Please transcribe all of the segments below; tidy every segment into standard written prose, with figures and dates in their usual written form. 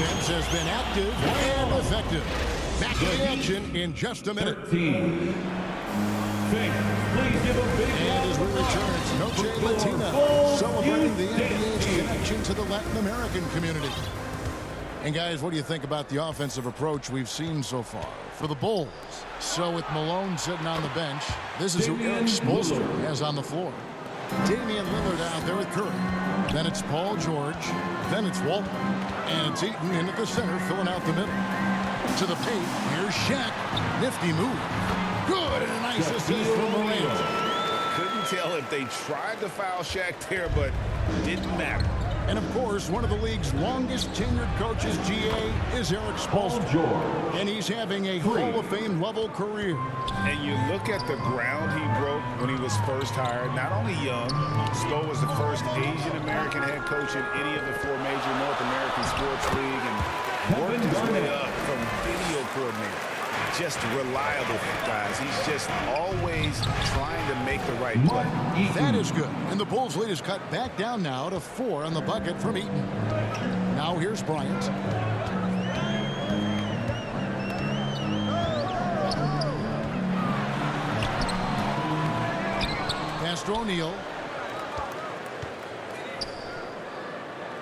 defense has been active and effective. Back to the action in just a minute. And as we return, it's Noche Latina, celebrating the NBA's connection to the Latin American community. And guys, what do you think about the offensive approach we've seen so far for the Bulls? So with Malone sitting on the bench, this is who Eric Spoelstra has on the floor. Damian Lillard out there with Curry. Then it's Paul George. Then it's Walton. And it's Eaton into the center, filling out the middle. To the paint, here's Shaq. Nifty move. Good, and a nice assist from Morant. Couldn't tell if they tried to foul Shaq there, but didn't matter. And of course, one of the league's longest tenured coaches, GA, is Eric Spoelstra. And he's having a Hall of Fame level career. And you look at the ground he broke when he was first hired. Not only young, Spo was the first Asian American head coach in any of the four major North American sports league, and worked his way up from video coordinator. Just reliable, guys. He's just always trying to make the right play. That is good. And the Bulls lead is cut back down now to 4 on the bucket from Eaton. Now here's Bryant. Pass to O'Neal.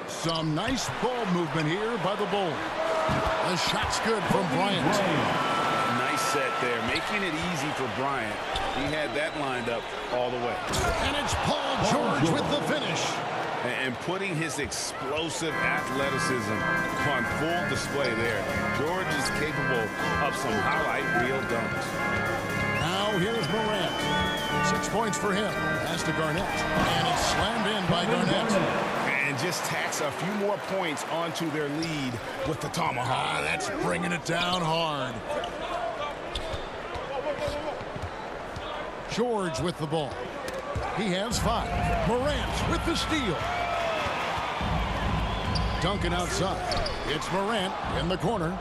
Some nice ball movement here by the Bulls. The shot's good from Bryant. Set there, making it easy for Bryant. He had that lined up all the way. And it's Paul George with the finish. And putting his explosive athleticism on full display there. George is capable of some highlight reel dunks. Now here's Morant. 6 points for him. Pass to Garnett. And it's slammed in by Garnett. And just tacks a few more points onto their lead with the tomahawk. That's bringing it down hard. George with the ball. He has 5. Morant with the steal. Duncan outside. It's Morant in the corner.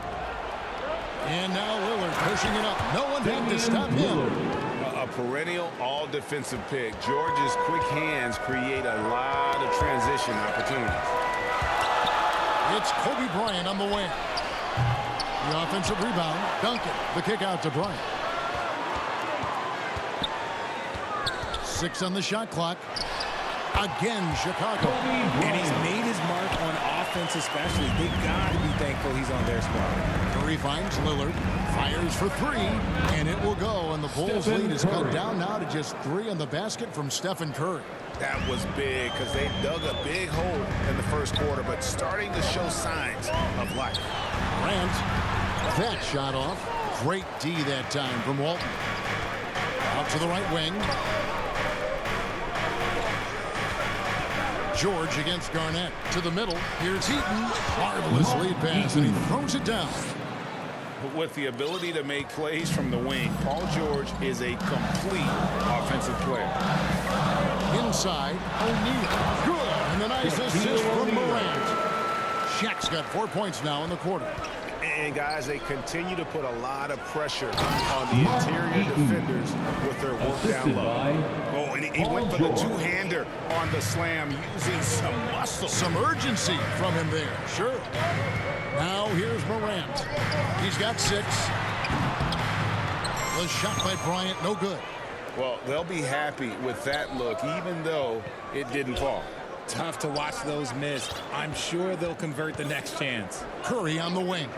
And now Lillard pushing it up. No one had to stop him. A perennial all-defensive pick. George's quick hands create a lot of transition opportunities. It's Kobe Bryant on the wing. The offensive rebound. Duncan. The kick out to Bryant. 6 on the shot clock. Again, Chicago. And he's made his mark on offense especially. They got to be thankful he's on their squad. Curry finds Lillard. Fires for 3. And it will go. And the Bulls lead is cut down now to just 3 on the basket from Stephen Curry. That was big because they dug a big hole in the first quarter, but starting to show signs of life. Grant. That shot off. Great D that time from Walton. Out to the right wing. George against Garnett. To the middle. Here's Eaton. Marvelous lead pass, and he throws it down. But with the ability to make plays from the wing, Paul George is a complete offensive player. Inside, O'Neal. Good. And the nice assist from Morant. Shaq's got 4 points now in the quarter. And guys, they continue to put a lot of pressure on the interior defenders with their work down low. Oh, and he went for the two-hander on the slam, using some muscle. Some urgency from him there, sure. Now here's Morant. He's got 6. The shot by Bryant, no good. Well, they'll be happy with that look, even though it didn't fall. Tough to watch those miss. I'm sure they'll convert the next chance. Curry on the wing.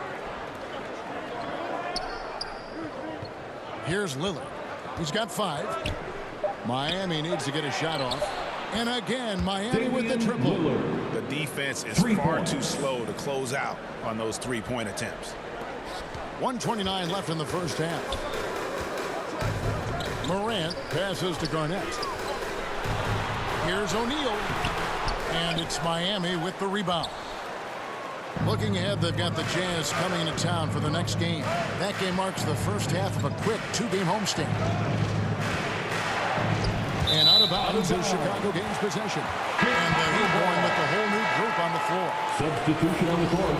Here's Lillard. He's got 5. Miami needs to get a shot off. And again, Miami with the triple. The defense is far too slow to close out on those three-point attempts. 1:29 left in the first half. Morant passes to Garnett. Here's O'Neal. And it's Miami with the rebound. Looking ahead, they've got the Jazz coming into town for the next game. That game marks the first half of a quick 2-game homestand. And out of bounds is Chicago gains possession. And the Heat going with the whole new group on the floor. Substitution on the court.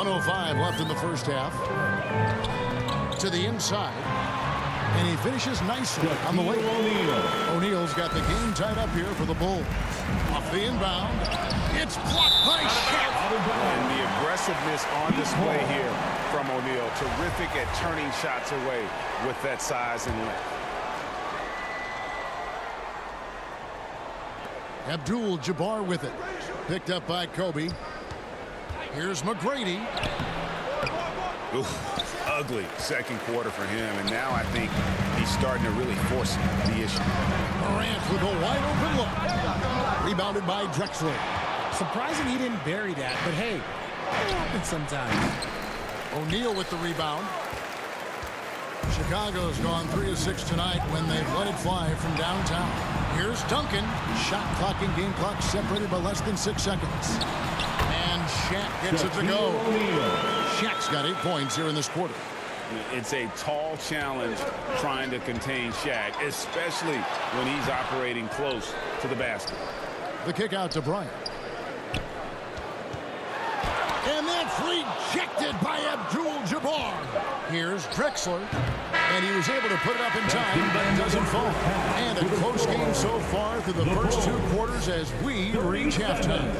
.105 left in the first half. To the inside. And he finishes nicely on the way. O'Neal's got the game tied up here for the Bulls. Off the inbound. It's blocked by Shaq. And the aggressiveness on display here from O'Neal. Terrific at turning shots away with that size and length. Abdul-Jabbar with it. Picked up by Kobe. Here's McGrady. Oof, ugly second quarter for him, and now I think he's starting to really force the issue. Morant with a wide open look. Rebounded by Drexler. Surprising he didn't bury that, but hey, it happens sometimes. O'Neal with the rebound. Chicago's gone 3 of 6 tonight when they've let it fly from downtown. Here's Duncan. Shot clock and game clock separated by less than 6 seconds. And Shaq gets it to go. Shaq's got 8 points here in this quarter. It's a tall challenge trying to contain Shaq, especially when he's operating close to the basket. The kick out to Breion. And that's rejected by Abdul-Jabbar. Here's Drexler. And he was able to put it up in time, but it doesn't fall. And a close game so far through the first 2 quarters as we reach halftime.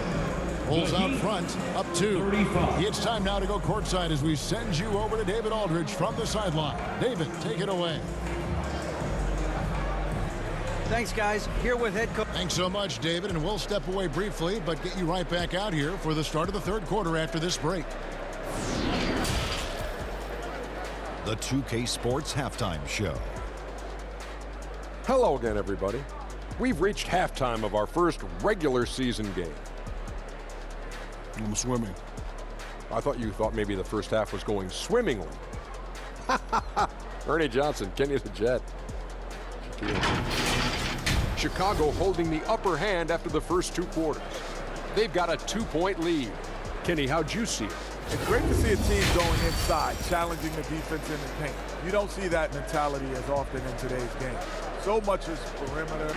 Bulls out front, up 2. It's time now to go courtside as we send you over to David Aldridge from the sideline. David, take it away. Thanks, guys. Here with head coach. Thanks so much, David, and we'll step away briefly, but get you right back out here for the start of the 3rd quarter after this break. The 2K Sports Halftime Show. Hello again, everybody. We've reached halftime of our first regular season game. I'm swimming. I thought you thought maybe the first half was going swimmingly. Ernie Johnson, Kenny the Jet. Chicago holding the upper hand after the first 2 quarters. They've got a 2-point lead. Kenny, how'd you see it? It's great to see a team going inside, challenging the defense in the paint. You don't see that mentality as often in today's game. So much is perimeter.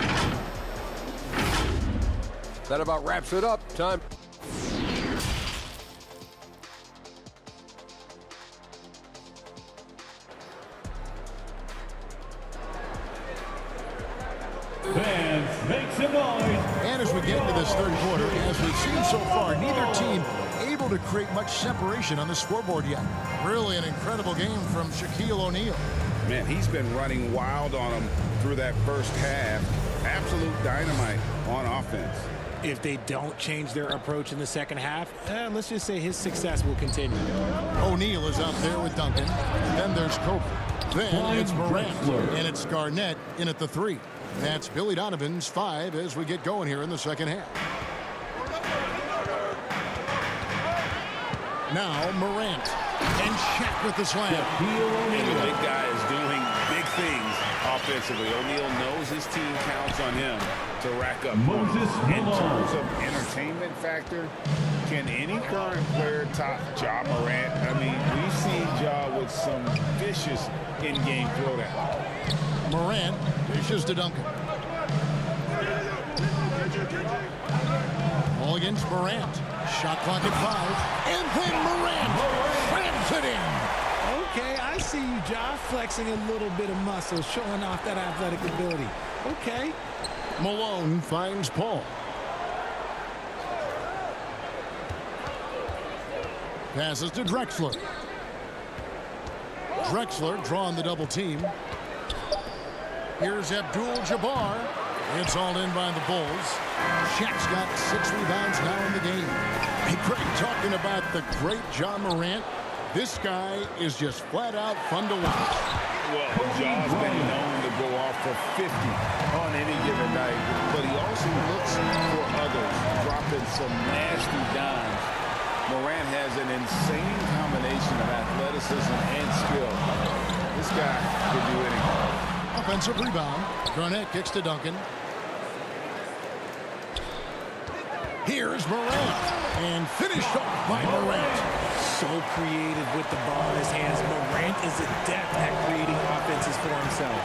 That about wraps it up. Time. Fans, make some noise. And as we get into this 3rd quarter, as we've seen so far, neither team able to create much separation on the scoreboard yet. Really an incredible game from Shaquille O'Neal. Man, he's been running wild on them through that first half. Absolute dynamite on offense. If they don't change their approach in the second half, let's just say his success will continue. O'Neal is out there with Duncan. Then there's Kobe. Then it's Morant. And it's Garnett in at the 3. That's Billy Donovan's 5 as we get going here in the second half. Now Morant. And Shaq with the slam. And the big guy is doing big things offensively. O'Neal knows his team counts on him to rack up points. In terms of entertainment factor, can any current player top Ja Morant? I mean, we've seen Ja with some vicious in-game throwdown. Morant dishes to Duncan. All against Morant. Shot clock at 5. And then Morant slams it in. Okay, I see you, Ja, flexing a little bit of muscle, showing off that athletic ability. Okay. Malone finds Paul. Passes to Drexler. Drexler drawing the double team. Here's Abdul-Jabbar. It's all in by the Bulls. Shaq's got 6 rebounds now in the game. Hey, Craig, talking about the great Ja Morant, this guy is just flat out fun to watch. Well, Ja's been known to go off for 50 on any given night, but he also looks for others, dropping some nasty dimes. Morant has an insane combination of athleticism and skill. This guy can do anything. Offensive rebound. Garnett kicks to Duncan. Here's Morant. And finished off by Morant. So creative with the ball in his hands. Morant is adept at creating offenses for himself.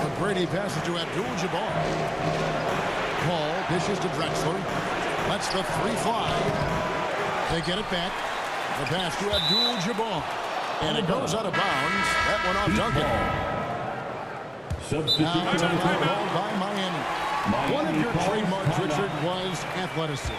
McGrady passes to Abdul-Jabbar. Paul dishes to Drexler. Lets the 3 fly. They get it back. The pass to Abdul-Jabbar. And it goes out of bounds. That one off Duncan. Now it's a timeout by Miami. One of your trademarks, Richard, was athleticism.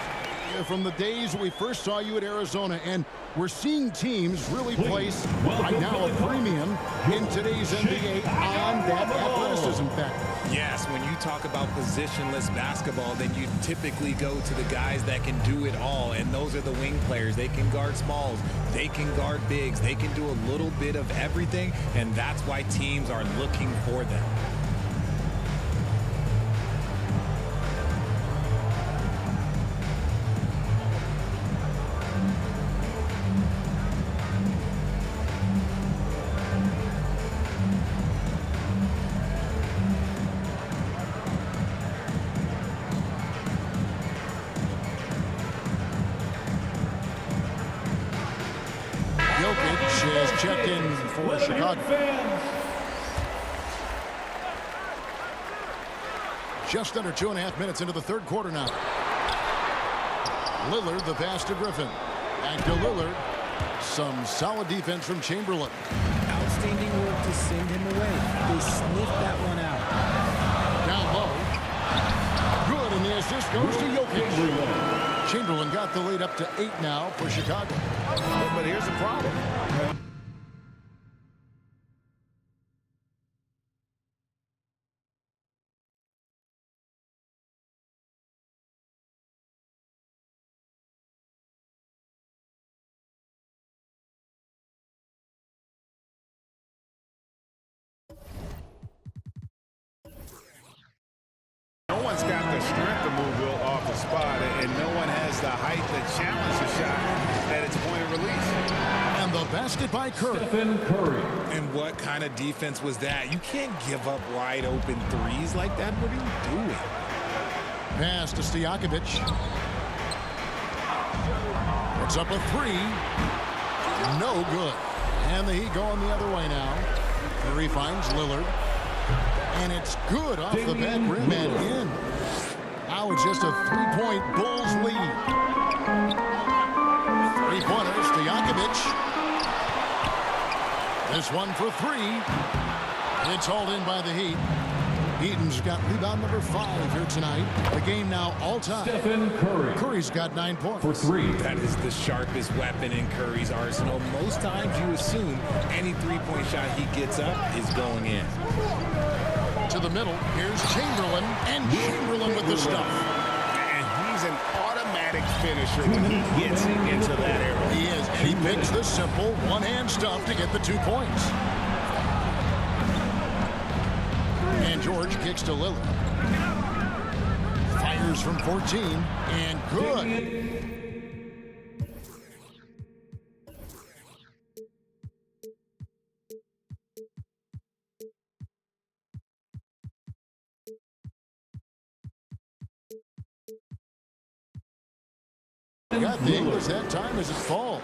From the days we first saw you at Arizona, and we're seeing teams really place right now a premium in today's NBA on that athleticism factor. Yes, when you talk about positionless basketball, then you typically go to the guys that can do it all, and those are the wing players. They can guard smalls, they can guard bigs, they can do a little bit of everything, and that's why teams are looking for them. Jokic has checked in for Chicago. Just under 2.5 minutes into the third quarter now. Lillard, the pass to Griffin. Back to Lillard. Some solid defense from Chamberlain. Outstanding work to send him away. They sniffed that one out. Down low. Good, and the assist goes to Jokic. Chamberlain got the lead up to 8 now for Chicago. But here's the problem. No one's got the strength to move Will off the spot, and no one has the height to challenge the shot at its point of release. And the basket by Curry. Stephen Curry. And what kind of defense was that? You can't give up wide open threes like that. What are you doing? Pass to Stojakovic. Puts up a 3. No good. And the Heat going the other way now. Curry finds Lillard. And it's good off the back rim and in. Now it's just a 3-point Bulls lead. 3-pointers to Stojakovic. This one for 3. It's hauled in by the Heat. Eaton's got rebound number 5 here tonight. The game now all-time. Stephen Curry. Curry's got 9 points. For 3. That is the sharpest weapon in Curry's arsenal. Most times you assume any three-point shot he gets up is going in. To the middle, here's Chamberlain, and Chamberlain with the stuff. And he's an automatic finisher when he gets into that area. He is, and he picks the simple one-hand stuff to get the 2 points. And George kicks to Lillard. Fires from 14, and good. Got the English that time as it falls.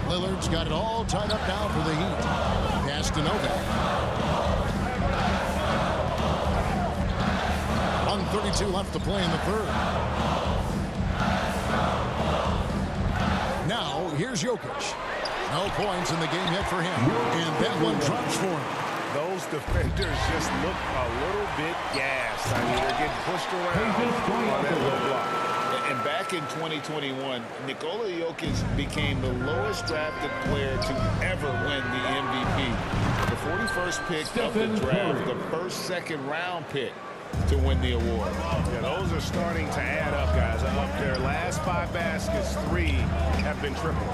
Lillard's got it all tied up now for the Heat. Pass to Novak. 1:32 left to play in the third. Now, here's Jokic. No points in the game yet for him. And that one drops for him. Those defenders just look a little bit gassed. I mean, they're getting pushed around on that low block. And back in 2021, Nikola Jokic became the lowest drafted player to ever win the MVP. The 41st pick of the draft, the first second-round pick to win the award. Yeah, those are starting to add up, guys. Up their last 5 baskets, 3 have been triple.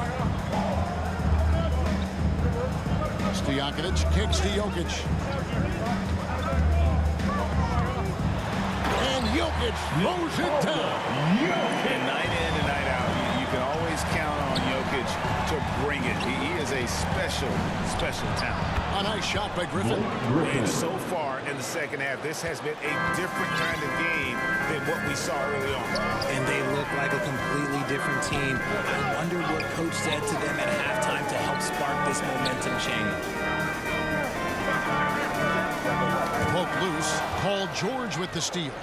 Stojakovic kicks to Jokic. And Jokic throws it down. And night in and night out, you can always count on Jokic to bring it. He is a special, special talent. A nice shot by Griffin. And so far in the second half, this has been a different kind of game than what we saw early on. And they look like a completely different team. I wonder what coach said to them at halftime to help spark this momentum change. Poke loose. Paul George with the steal.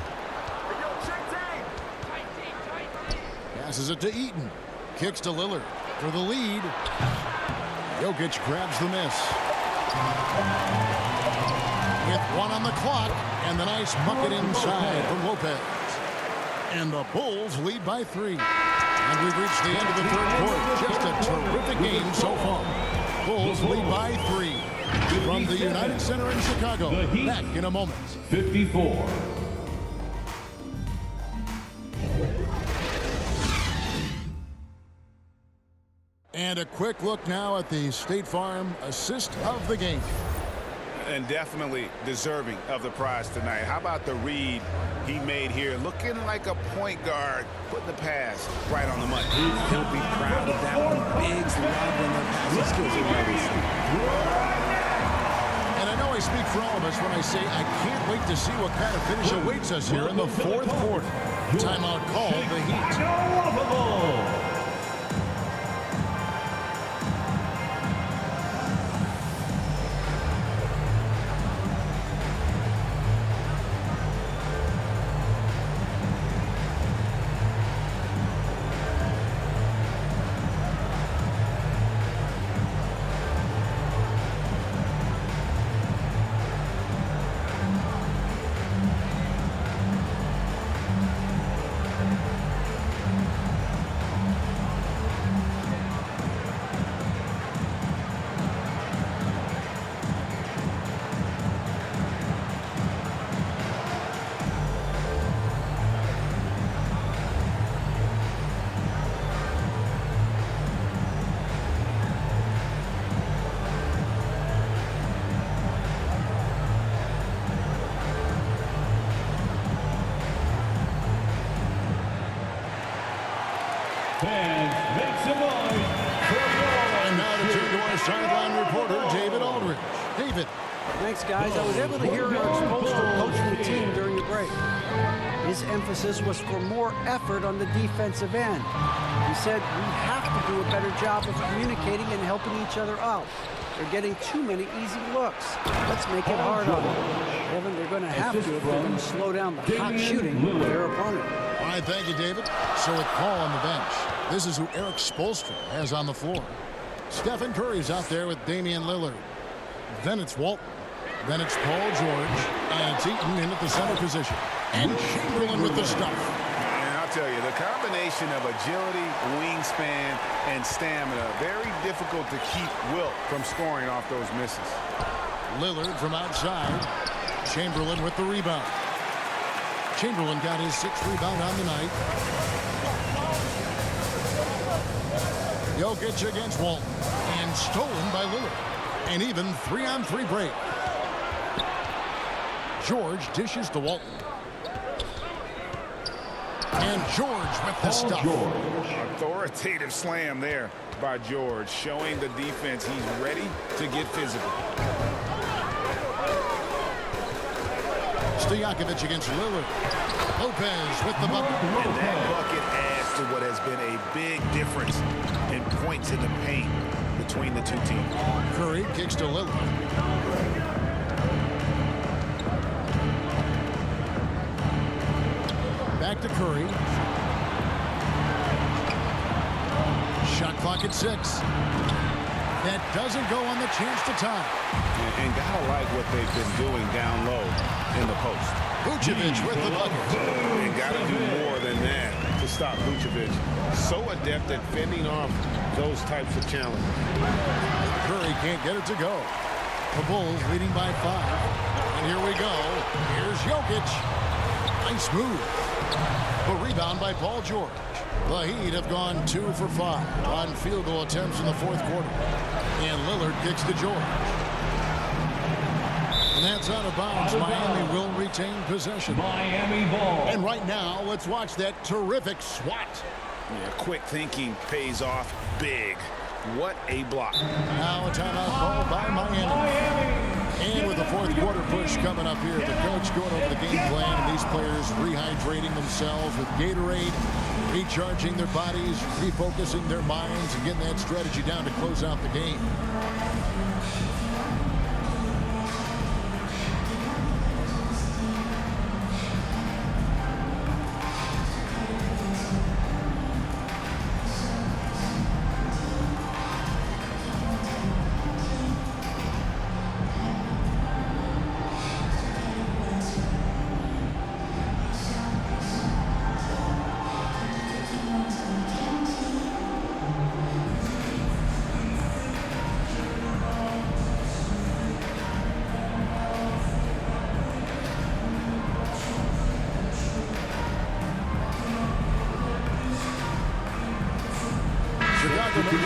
Passes it to Eaton. Kicks to Lillard for the lead. Jokic grabs the miss. With 1 on the clock, and the nice bucket inside from Lopez. And the Bulls lead by 3. And we've reached the end of the third quarter. Just a terrific game so far. Bulls lead by 3. From the United Center in Chicago. Back in a moment. 54. And a quick look now at the State Farm assist of the game. And definitely deserving of the prize tonight. How about the read he made here? Looking like a point guard, putting the pass right on the money. He'll be proud of that one. Bigs love when their passing skills are noticed. And I know I speak for all of us when I say I can't wait to see what kind of finish awaits us here in the fourth quarter. Timeout called the Heat. Fans, make some noise for Breion. And now to turn to our sideline reporter, David Aldridge. David. Thanks, guys. I was able to hear Eric Spoelstra coaching the team during the break. His emphasis was for more effort on the defensive end. He said we have to do a better job of communicating and helping each other out. They're getting too many easy looks. Let's make it hard on them. Evan, they're going to have to if they're going to slow down the hot shooting of their opponent. All right, thank you, David. So with Paul on the bench, this is who Eric Spoelstra has on the floor. Stephen Curry's out there with Damian Lillard. Then it's Walton. Then it's Paul George. And it's Eaton in at the center position. And Chamberlain with the stuff. And I'll tell you, the combination of agility, wingspan, and stamina, very difficult to keep Wilt from scoring off those misses. Lillard from outside. Chamberlain with the rebound. Chamberlain got his 6th rebound on the night. Jokic against Walton. And stolen by Lillard. And even 3-on-3 break. George dishes to Walton. And George with the stuff. Authoritative slam there by George, showing the defense he's ready to get physical. Stojakovic against Lillard. Lopez with the bucket. And that bucket adds to what has been a big difference in points in the paint between the two teams. Curry kicks to Lillard. Back to Curry. Shot clock at 6. That doesn't go on the chance to tie. And gotta like what they've been doing down low in the post. Vucevic with the bucket. And gotta do more than that to stop Vucevic. So adept at fending off those types of challenges. Curry can't get it to go. The Bulls leading by 5. And here we go. Here's Jokic. Nice move. The rebound by Paul George. The Heat have gone 2 for 5 on field goal attempts in the fourth quarter. And Lillard kicks to George. And that's out of bounds. Miami will retain possession. Miami ball. And right now, let's watch that terrific swat. Yeah, quick thinking pays off big. What a block. Now a timeout called by Miami. And with the fourth quarter push coming up here, the coach going over the game plan, and these players rehydrating themselves with Gatorade, recharging their bodies, refocusing their minds, and getting that strategy down to close out the game.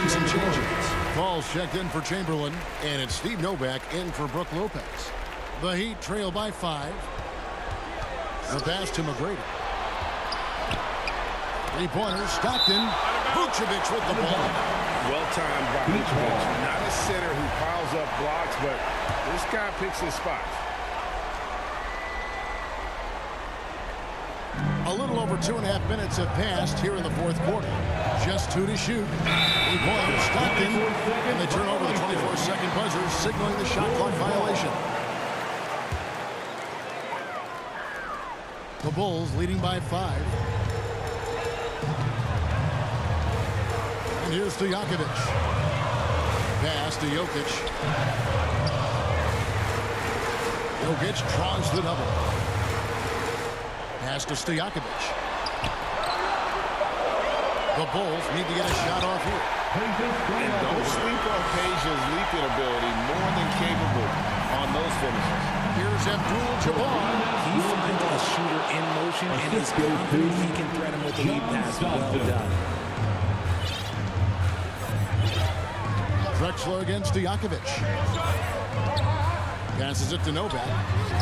making some changes. Falls checked in for Chamberlain, and it's Steve Novak in for Brook Lopez. The Heat trail by 5. The pass to McGrady. Three-pointers, Stockton. Vucevic with the ball. Well-timed by Vucevic. Not a center who piles up blocks, but this guy picks his spots. A little over 2.5 minutes have passed here in the fourth quarter. Just 2 to shoot. Three-pointers, Stockton. And they turn over the 24-second buzzer, signaling the shot clock violation. The Bulls leading by 5. And here's to Stojakovic. Pass to Jokic. Jokic draws the double. Pass to Stojakovic. The Bulls need to get a shot off here. And don't sleep on Peja's leaping ability. More than capable on those finishes. Here's Abdul-Jabbar. He finds a shooter in motion and is confident he can threat him with the lead pass. Well done. Drexler against Stojakovic. Passes it to Novak.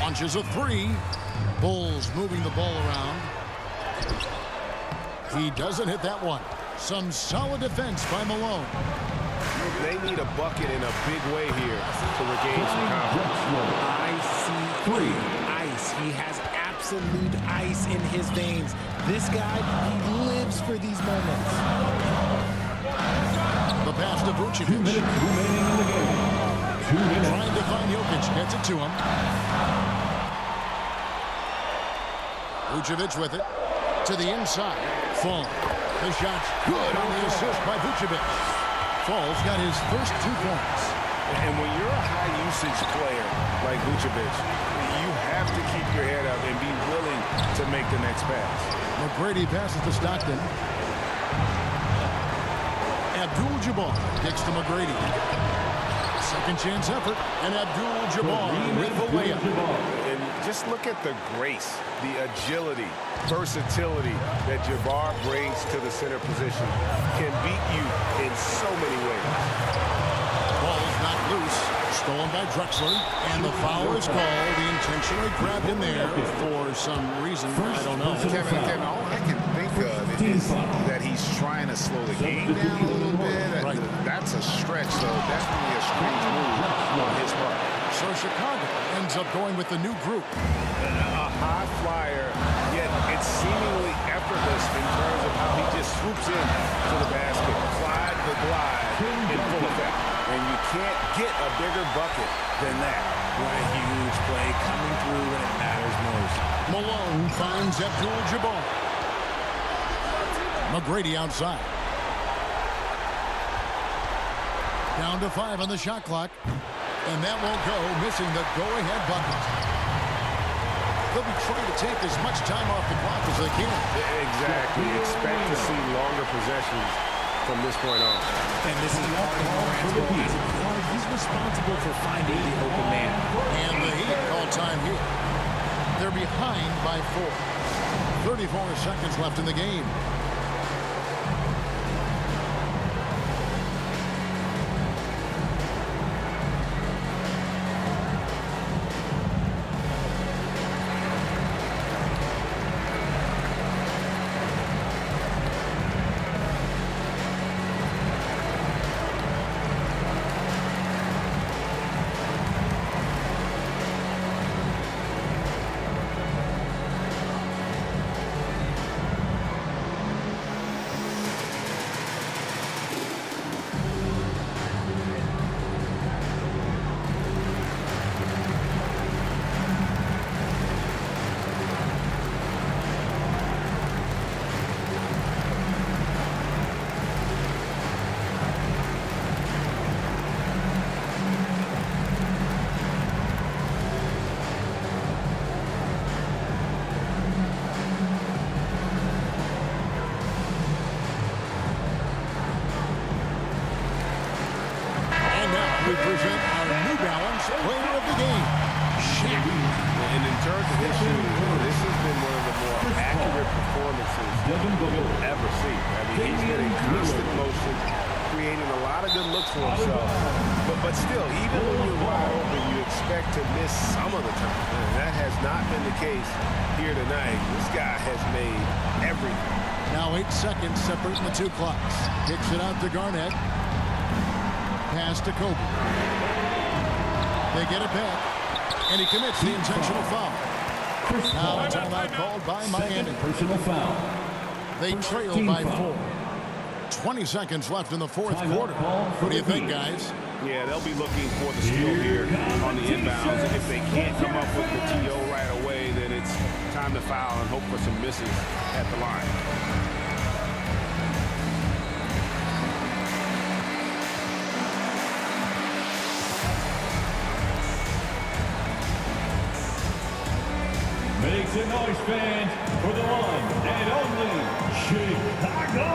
Launches a 3. Bulls moving the ball around. He doesn't hit that one. Some solid defense by Malone. They need a bucket in a big way here to regain some confidence. I see ice. He has absolute ice in his veins. This guy, he lives for these moments. The pass to Vucevic. 2 minutes remaining in the game. 2 minutes. Trying to find Jokic. Gets it to him. Vucevic with it. To the inside. Fall. The shot's good on the assist by Vucevic. Fall's got his first 2 points. And when you're a high-usage player like Vucevic, you have to keep your head up and be willing to make the next pass. McGrady passes to Stockton. Abdul-Jabbar kicks to McGrady. Second chance effort, and Abdul-Jabbar with the layup. And just look at the grace, the agility, versatility that Jabbar brings to the center position. Can beat you in so many ways. Ball's not loose. Stolen by Drexler, and the foul is called. He intentionally grabbed him there for some reason. I don't know. Kevin, all I can think of is that he's trying to slow the game down a little bit. Right. That's a stretch, so definitely a strange move on his part. So Chicago ends up going with the new group. A high flyer, yet it's seemingly effortless in terms of how he just swoops in to the basket. Clyde the glide in full effect. And you can't get a bigger bucket than that. What a huge play coming through when it matters most. Malone finds Abdul-Jabbar. McGrady outside. Down to 5 on the shot clock. And that won't go, missing the go-ahead bucket. They'll be trying to take as much time off the clock as they can. Exactly. Expect to see longer possessions from this point on. And this is he's responsible for finding the open man. And the Heat call time here. They're behind by 4. 34 seconds left in the game. We present our New Balance Player of the Game, Shaq. And in terms of his shooting, this has been one of the more accurate performances you'll ever see. I mean, he's been in constant motion, creating a lot of good looks for himself. But still, even when you're wide open, you expect to miss some of the time. And that has not been the case here tonight. This guy has made everything. Now 8 seconds separating the two clocks. Kicks it out to Garnett. Pass to Kobe. They get it back. And he commits the intentional foul. Now a timeout called by Miami. Personal foul. They trail by 4. 20 seconds left in the fourth quarter. What do you think, guys? Yeah, they'll be looking for the steal here on the inbounds. And if they can't come up with the TO right away, then it's time to foul and hope for some misses at the line. Make some noise, fans, for the one and only Chicago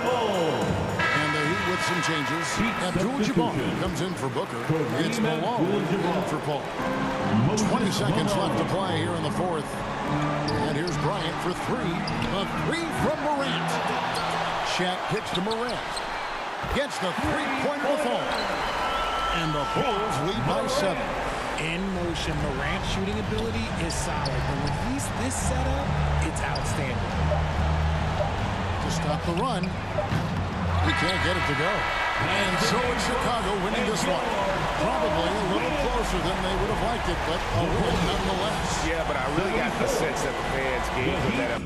Bulls. And the Heat with some changes. Abdul-Jabbar comes in for Booker. It's Malone in for Paul. 20 seconds left to play here in the fourth. And here's Bryant for 3. A 3 from Morant. Shaq kicks to Morant. Gets the three-pointer to fall. And the Bulls lead by 7. In motion, Morant's shooting ability is solid, but when he's this setup, it's outstanding. To stop the run, he can't get it to go. And so it's Chicago winning this one. Probably a little closer than they would have liked it, but a win nonetheless. Yeah, but I really got the sense that the fans gave them that.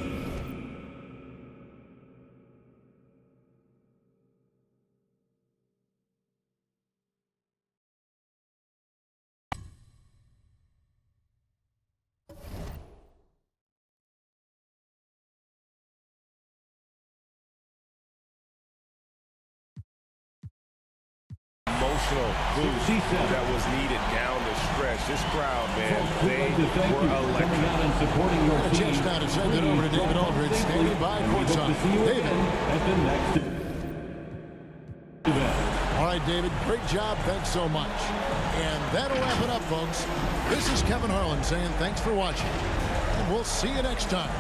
Emotional boost that was needed down the stretch. This crowd, man, they were electric. A chance now to send it over to David Aldridge, standing by courtside. David. At the next event. All right, David, great job. Thanks so much. And that'll wrap it up, folks. This is Kevin Harlan saying thanks for watching. And we'll see you next time.